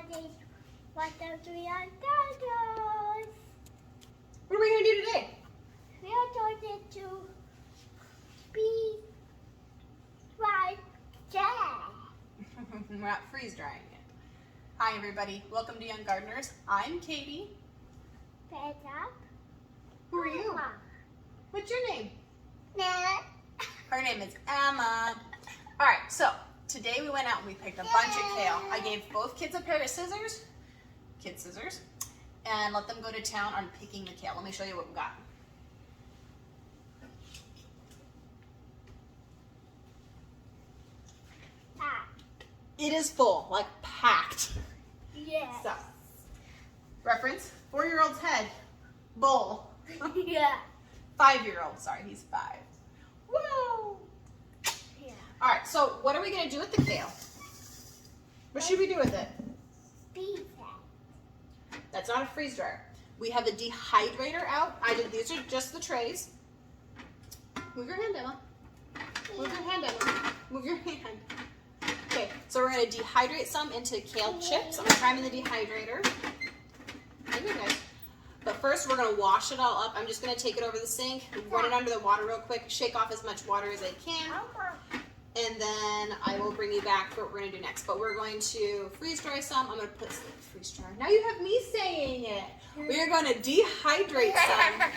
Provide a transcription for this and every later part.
this. What are we on gardeners? What are we going to do today? We are going to be right there. We're not freeze drying it. Hi everybody, welcome to Young Gardeners. I'm Katie. Pick up. Who are you? Mama. What's your name? Nana. Her name is Emma. Alright, so today we went out and we picked a bunch of kale. I gave both kids a pair of scissors, and let them go to town on picking the kale. Let me show you what we got. It is full, like packed. Yes. So, reference, 4-year-old's head, bowl. Yeah. 5-year-old, sorry, he's 5. Whoa! Yeah. All right, so what are we gonna do with the kale? What should we do with it? Freeze it. That's not a freeze dryer. We have a dehydrator out. These are just the trays. Move your hand, Emma. Move your hand, Emma. Move your hand. Okay, so we're gonna dehydrate some into kale chips. I'm gonna try them in the dehydrator. Hang on, guys. But first, we're gonna wash it all up. I'm just gonna take it over the sink, run it under the water real quick, shake off as much water as I can, and then I will bring you back for what we're gonna do next. But we're going to freeze dry some. I'm gonna put some freeze dry. Now you have me saying it. We are gonna dehydrate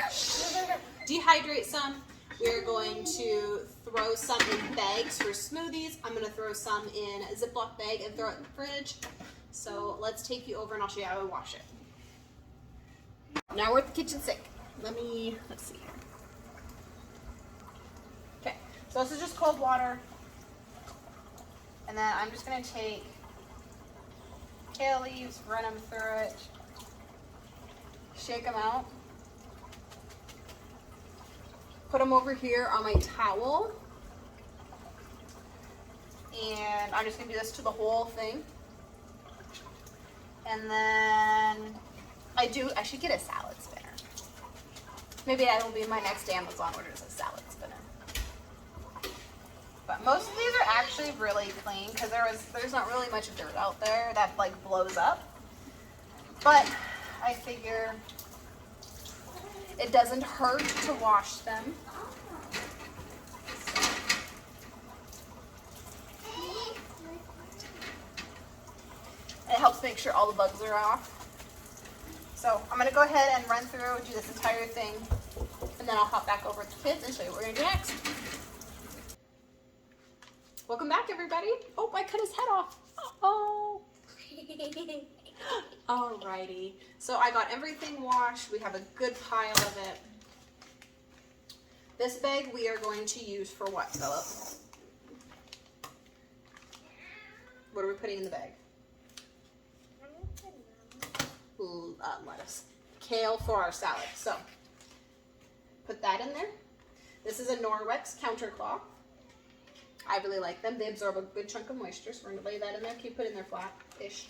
some. Dehydrate some. We're going to throw some in bags for smoothies. I'm gonna throw some in a Ziploc bag and throw it in the fridge. So let's take you over and I'll show you how to wash it. Now we're at the kitchen sink. Let's see here. Okay, so this is just cold water. And then I'm just gonna take kale leaves, run them through it, shake them out. Put them over here on my towel. And I'm just gonna do this to the whole thing. And then I should get a salad spinner. Maybe that will be my next Amazon order, is a salad spinner. But most of these are actually really clean because there's not really much dirt out there that like blows up. But I figure it doesn't hurt to wash them. It helps make sure all the bugs are off. So I'm gonna go ahead and run through and do this entire thing, and then I'll hop back over with the kids and show you what we're gonna do next. Welcome back, everybody. Oh, I cut his head off. Oh. Alrighty. So I got everything washed. We have a good pile of it. This bag we are going to use for what, Philip? What are we putting in the bag? Lettuce. Kale for our salad. So put that in there. This is a Norwex counter cloth. I really like them. They absorb a good chunk of moisture, so we're going to lay that in there. Keep it in there flat-ish.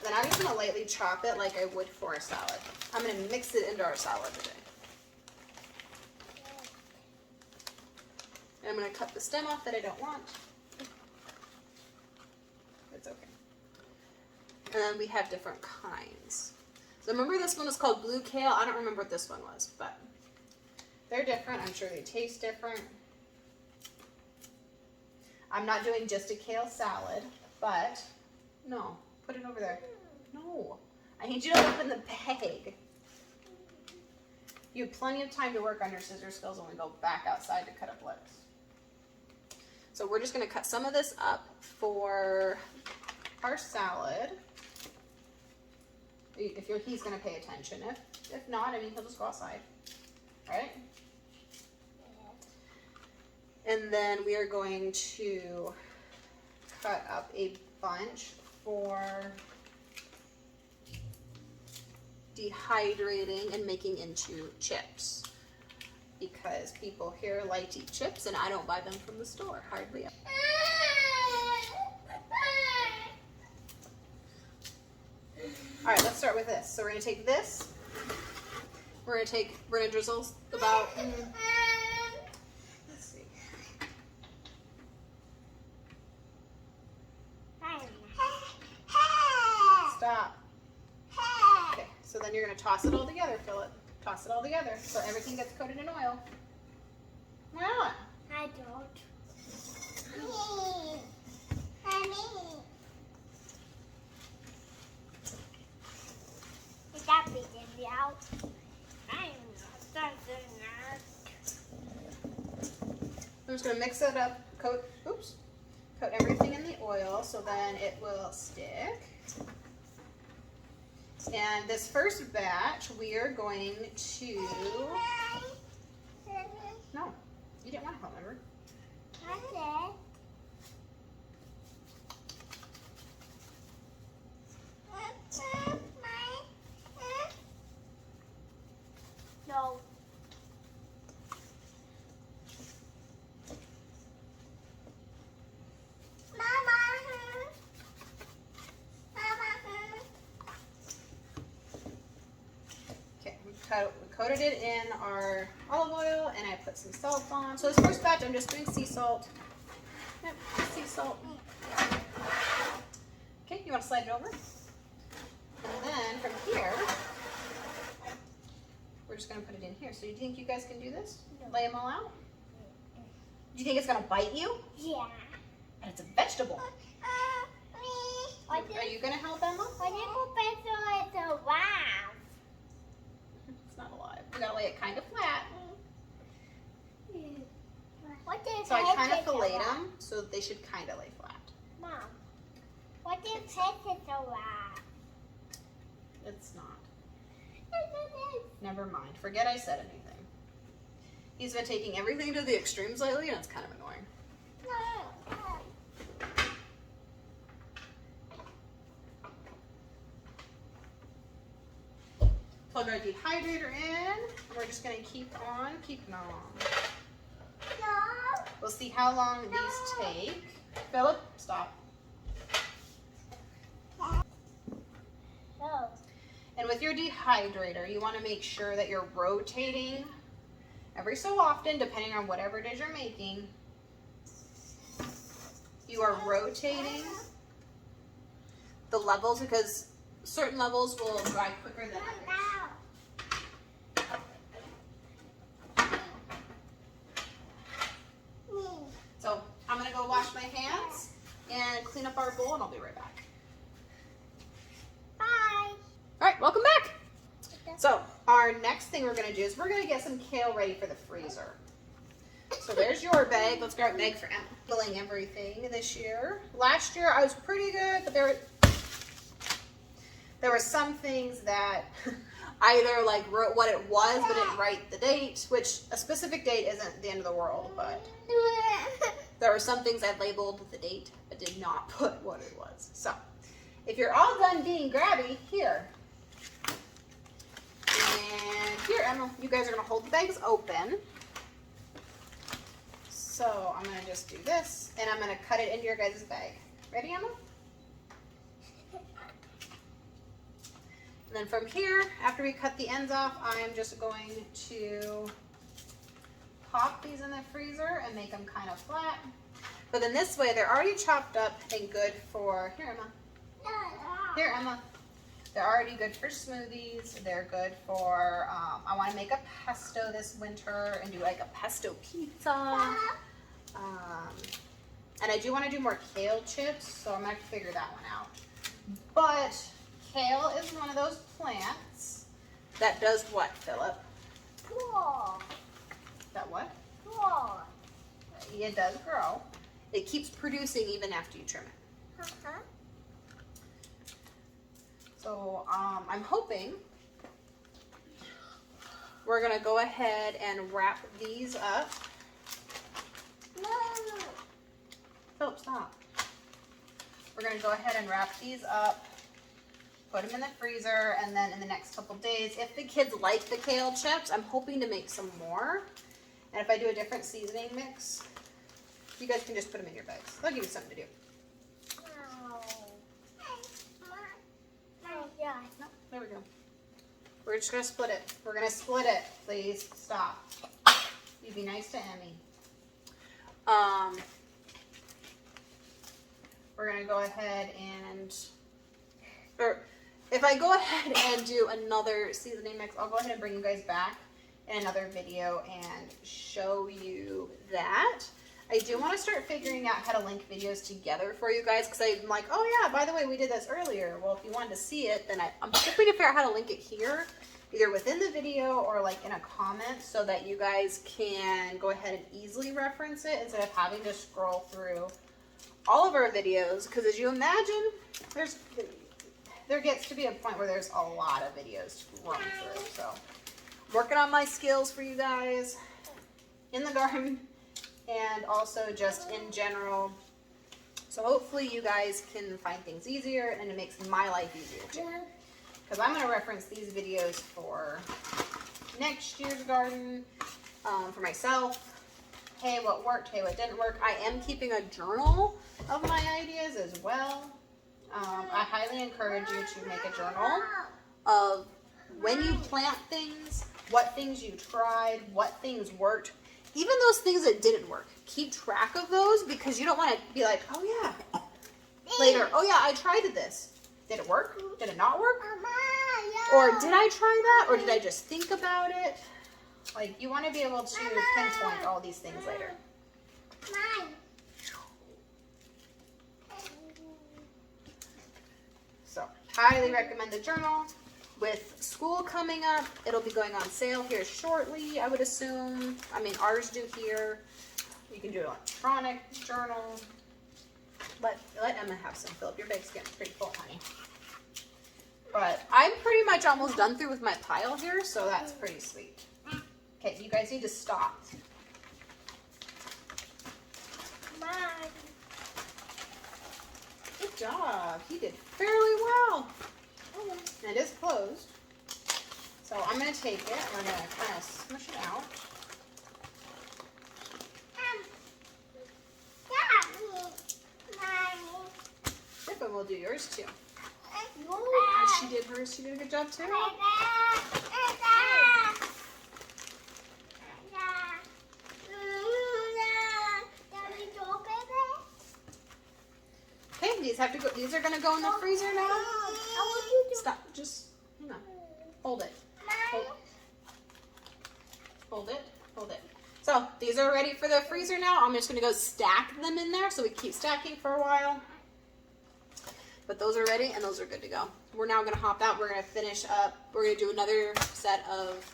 Then I'm just going to lightly chop it like I would for a salad. I'm going to mix it into our salad today. And I'm going to cut the stem off that I don't want. It's okay. And then we have different kinds. So remember this one is called blue kale. I don't remember what this one was, but they're different. I'm sure they taste different. I'm not doing just a kale salad, but no, put it over there. No, I need you to open the bag. You have plenty of time to work on your scissor skills when we go back outside to cut up lettuce. So we're just gonna cut some of this up for our salad. He's gonna pay attention. If not, I mean, he'll just go outside, right? And then we are going to cut up a bunch for dehydrating and making into chips. Because people here like to eat chips and I don't buy them from the store, hardly ever. All right, let's start with this. So we're gonna take this. We're gonna drizzle about, let's see. toss it all together, Philip. Toss it all together so everything gets coated in oil. Well, I don't. Is that big in out? I'm not doing that. I'm just gonna mix it up, coat everything in the oil so then it will stick. And this first batch, we are going to, no, you didn't want to help, remember? I did. No. Okay, we coated it in our olive oil and I put some salt on. So this first batch, I'm just doing sea salt. Yep, sea salt. Okay, you want to slide it over? And then from here, we're just going to put it in here. So do you think you guys can do this? No. Lay them all out? Do you think it's going to bite you? Yeah. And it's a vegetable. Are you going to help, Emma? It's alive. It's not alive. We got to lay it kind of flat. What if So I kind of it's filleted alive? them so that they should kind of lay flat. Mom, what if it's alive? It's not. Never mind. Forget I said anything. He's been taking everything to the extremes lately and it's kind of annoying. Plug our dehydrator in, and we're just going to keep on keeping on. We'll see how long these take. Philip, stop. No. And with your dehydrator, you want to make sure that you're rotating every so often, depending on whatever it is you're making. You are rotating the levels because certain levels will dry quicker than others. So I'm going to go wash my hands and clean up our bowl and I'll be right back. Bye. All right, welcome back. So our next thing we're going to do is we're going to get some kale ready for the freezer. So there's your bag. Let's grab a bag for Emma. Filling everything this year. Last year I was pretty good, but there were some things that either like wrote what it was but didn't write the date, which a specific date isn't the end of the world, but there were some things I labeled the date but did not put what it was. So if you're all done being grabby, here. And here, Emma, you guys are going to hold the bags open. So I'm going to just do this, and I'm going to cut it into your guys' bag. Ready, Emma? And then from here, after we cut the ends off, I'm just going to pop these in the freezer and make them kind of flat. But then this way, they're already chopped up and good for, here, Emma. Here, Emma. They're already good for smoothies. They're good for, I want to make a pesto this winter and do like a pesto pizza. And I do want to do more kale chips, so I'm going to have to figure that one out. But kale is one of those plants that does what, Philip? Cool. That what? Cool. It does grow. It keeps producing even after you trim it. Uh-huh. So I'm hoping we're going to go ahead and wrap these up. No. Philip, stop. We're going to go ahead and wrap these up, put them in the freezer, and then in the next couple days, if the kids like the kale chips, I'm hoping to make some more. And if I do a different seasoning mix, you guys can just put them in your bags. They'll give you something to do. Yeah. No, there we go. We're just going to split it. We're going to split it. Please stop. You be nice to Emmy. We're going to go ahead and, or if I go ahead and do another seasoning mix, I'll go ahead and bring you guys back in another video and show you that. I do want to start figuring out how to link videos together for you guys, because I'm like, oh yeah, by the way, we did this earlier. Well, if you wanted to see it, then I'm hoping to figure out how to link it here, either within the video or like in a comment, so that you guys can go ahead and easily reference it instead of having to scroll through all of our videos. Because as you imagine, there gets to be a point where there's a lot of videos to run through. So working on my skills for you guys in the garden and also just in general. So hopefully you guys can find things easier, and it makes my life easier too. Because I'm going to reference these videos for next year's garden, for myself. Hey, what worked? Hey, what didn't work? I am keeping a journal of my ideas as well. I highly encourage you to make a journal of when you plant things, what things you tried, what things worked, even those things that didn't work. Keep track of those, because you don't want to be like, oh yeah, later, oh yeah, I tried this. Did it work? Did it not work? Or did I try that? Or did I just think about it? Like, you want to be able to pinpoint all these things later. So, highly recommend the journal. With school coming up, it'll be going on sale here shortly, I would assume. I mean, ours do here. You can do an electronic journal. Let Emma have some. Philip, your bag's getting pretty full, honey. But I'm pretty much almost done through with my pile here, so that's pretty sweet. Okay, you guys need to stop. Good job. He did fairly well. And it is closed. So I'm going to take it and we're going to kind of smush it out. Yep, and we'll do yours too. She did hers. She did a good job too. Okay, these have to go. These are going to go in the freezer now. Stop. Just hang on. Hold it. Hold it. Hold it. So these are ready for the freezer now. I'm just going to go stack them in there, so we keep stacking for a while. But those are ready and those are good to go. We're now going to hop out. We're going to finish up. We're going to do another set of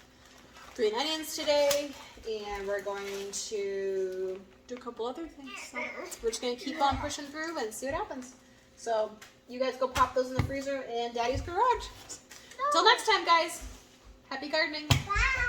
green onions today, and we're going to do a couple other things. So we're just going to keep on pushing through and see what happens. So you guys go pop those in the freezer in Daddy's garage. Till next time, guys. Happy gardening. Bye.